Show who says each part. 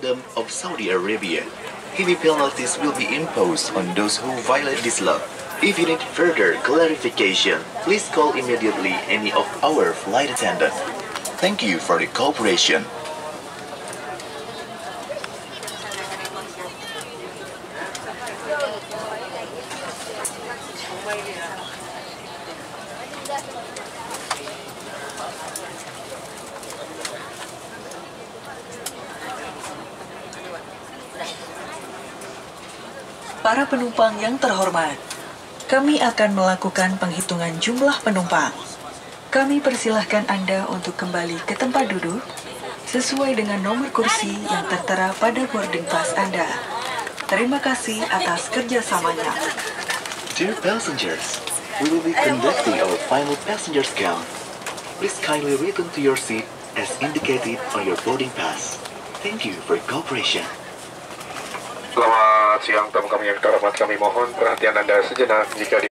Speaker 1: Kingdom of Saudi Arabia. Heavy penalties will be imposed on those who violate this law. If you need further clarification, please call immediately any of our flight attendants. Thank you for the cooperation.
Speaker 2: Para penumpang yang terhormat, kami akan melakukan penghitungan jumlah penumpang. Kami persilahkan Anda untuk kembali ke tempat duduk sesuai dengan nomor kursi yang tertera pada boarding pass Anda. Terima kasih atas kerjasamanya.
Speaker 1: Dear passengers, we will be conducting our final passengers count. Please kindly return to your seat as indicated on your boarding pass. Thank you for your cooperation.
Speaker 3: Selamat siang tamu kami yang terhormat, kami mohon perhatian Anda sejenak jika